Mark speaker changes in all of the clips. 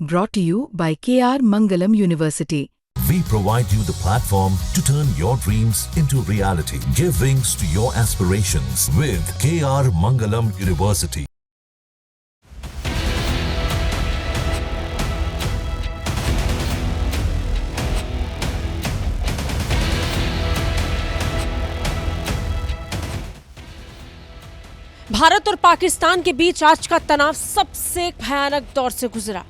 Speaker 1: Brought to you by KR Mangalam University.
Speaker 2: We provide you the platform to turn your dreams into reality. Give wings to your aspirations with KR Mangalam University.
Speaker 3: Bharat और पाकिस्तान के बीच आज का तनाव सबसे भयानक दौर से गुजरा।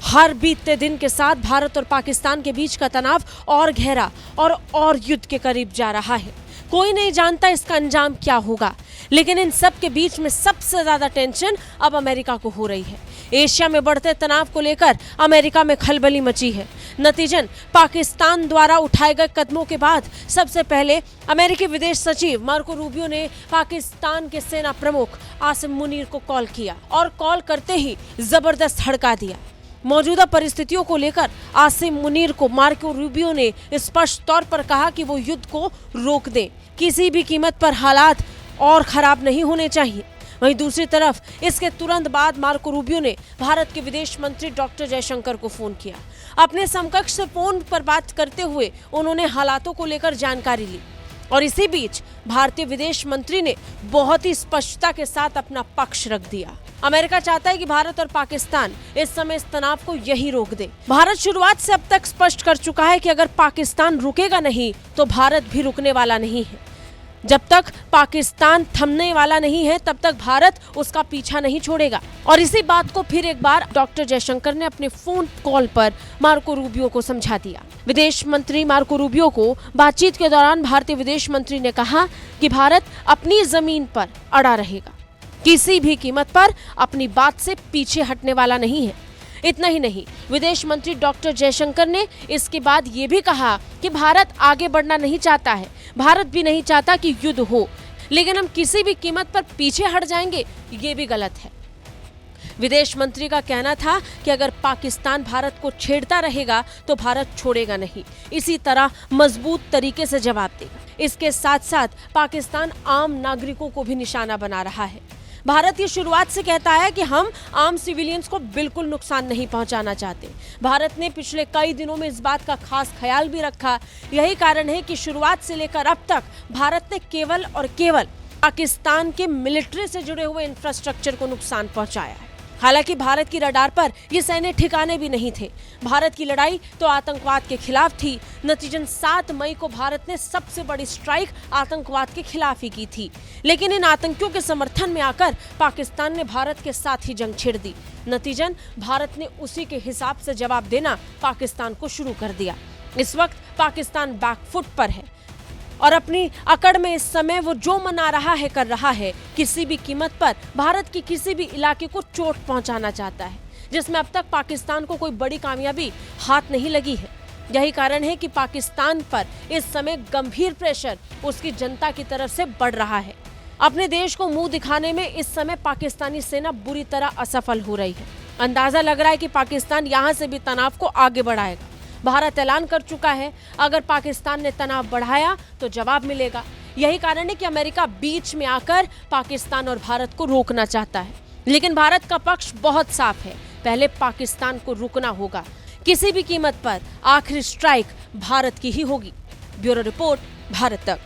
Speaker 3: हर बीतते दिन के साथ भारत और पाकिस्तान के बीच का तनाव और गहरा और युद्ध के करीब जा रहा है। कोई नहीं जानता इसका अंजाम क्या होगा, लेकिन इन सब के बीच में सबसे ज्यादा टेंशन अब अमेरिका को हो रही है। एशिया में बढ़ते तनाव को लेकर अमेरिका में खलबली मची है। नतीजन पाकिस्तान द्वारा उठाए गए कदमों के बाद सबसे पहले अमेरिकी विदेश सचिव मार्को रूबियो ने पाकिस्तान के सेना प्रमुख आसिम मुनीर को कॉल किया और कॉल करते ही जबरदस्त हड़का दिया। मौजूदा परिस्थितियों को लेकर आसिम मुनीर को मार्को रूबियो ने स्पष्ट तौर पर कहा कि वो युद्ध को रोक दें, किसी भी कीमत पर हालात और खराब नहीं होने चाहिए। वहीं दूसरी तरफ इसके तुरंत बाद मार्को रूबियो ने भारत के विदेश मंत्री डॉक्टर जयशंकर को फोन किया। अपने समकक्ष से फोन पर बात करते हुए उन्होंने हालातों को लेकर जानकारी ली और इसी बीच भारतीय विदेश मंत्री ने बहुत ही स्पष्टता के साथ अपना पक्ष रख दिया। अमेरिका चाहता है कि भारत और पाकिस्तान इस समय इस तनाव को यही रोक दे। भारत शुरुआत से अब तक स्पष्ट कर चुका है कि अगर पाकिस्तान रुकेगा नहीं तो भारत भी रुकने वाला नहीं है। जब तक पाकिस्तान थमने वाला नहीं है तब तक भारत उसका पीछा नहीं छोड़ेगा। और इसी बात को फिर एक बार डॉक्टर जयशंकर ने अपने फोन कॉल पर मार्को रूबियो को समझा दिया। विदेश मंत्री मार्को रूबियो को बातचीत के दौरान भारतीय विदेश मंत्री ने कहा कि भारत अपनी जमीन पर अड़ा रहेगा, किसी भी कीमत पर अपनी बात से पीछे हटने वाला नहीं है। इतना ही नहीं, विदेश मंत्री डॉक्टर जयशंकर ने इसके बाद ये भी कहा कि भारत आगे बढ़ना नहीं चाहता है, भारत भी नहीं चाहता कि युद्ध हो, लेकिन हम किसी भी कीमत पर पीछे हट जाएंगे ये भी गलत है। विदेश मंत्री का कहना था कि अगर पाकिस्तान भारत को छेड़ता रहेगा तो भारत छोड़ेगा नहीं, इसी तरह मजबूत तरीके से जवाब देगा। इसके साथ साथ पाकिस्तान आम नागरिकों को भी निशाना बना रहा है। भारत ये शुरुआत से कहता है कि हम आम सिविलियंस को बिल्कुल नुकसान नहीं पहुंचाना चाहते। भारत ने पिछले कई दिनों में इस बात का खास ख्याल भी रखा। यही कारण है कि शुरुआत से लेकर अब तक भारत ने केवल और केवल पाकिस्तान के मिलिट्री से जुड़े हुए इंफ्रास्ट्रक्चर को नुकसान पहुंचाया है। हालांकि भारत की रडार पर ये सैन्य ठिकाने भी नहीं थे। भारत की लड़ाई तो आतंकवाद के खिलाफ थी। नतीजन 7 मई को भारत ने सबसे बड़ी स्ट्राइक आतंकवाद के खिलाफ ही की थी, लेकिन इन आतंकियों के समर्थन में आकर पाकिस्तान ने भारत के साथ ही जंग छेड़ दी। नतीजन भारत ने उसी के हिसाब से जवाब देना पाकिस्तान को शुरू कर दिया। इस वक्त पाकिस्तान बैकफुट पर है और अपनी अकड़ में इस समय वो जो मना रहा है कर रहा है। किसी भी कीमत पर भारत के किसी भी इलाके को चोट पहुंचाना चाहता है, जिसमें अब तक पाकिस्तान को कोई बड़ी कामयाबी हाथ नहीं लगी है। यही कारण है कि पाकिस्तान पर इस समय गंभीर प्रेशर उसकी जनता की तरफ से बढ़ रहा है। अपने देश को मुंह दिखाने में इस समय पाकिस्तानी सेना बुरी तरह असफल हो रही है। अंदाजा लग रहा है कि पाकिस्तान यहाँ से भी तनाव को आगे बढ़ाएगा। भारत ऐलान कर चुका है अगर पाकिस्तान ने तनाव बढ़ाया तो जवाब मिलेगा। यही कारण है कि अमेरिका बीच में आकर पाकिस्तान और भारत को रोकना चाहता है, लेकिन भारत का पक्ष बहुत साफ है, पहले पाकिस्तान को रुकना होगा। किसी भी कीमत पर आखिरी स्ट्राइक भारत की ही होगी। ब्यूरो रिपोर्ट, भारत तक।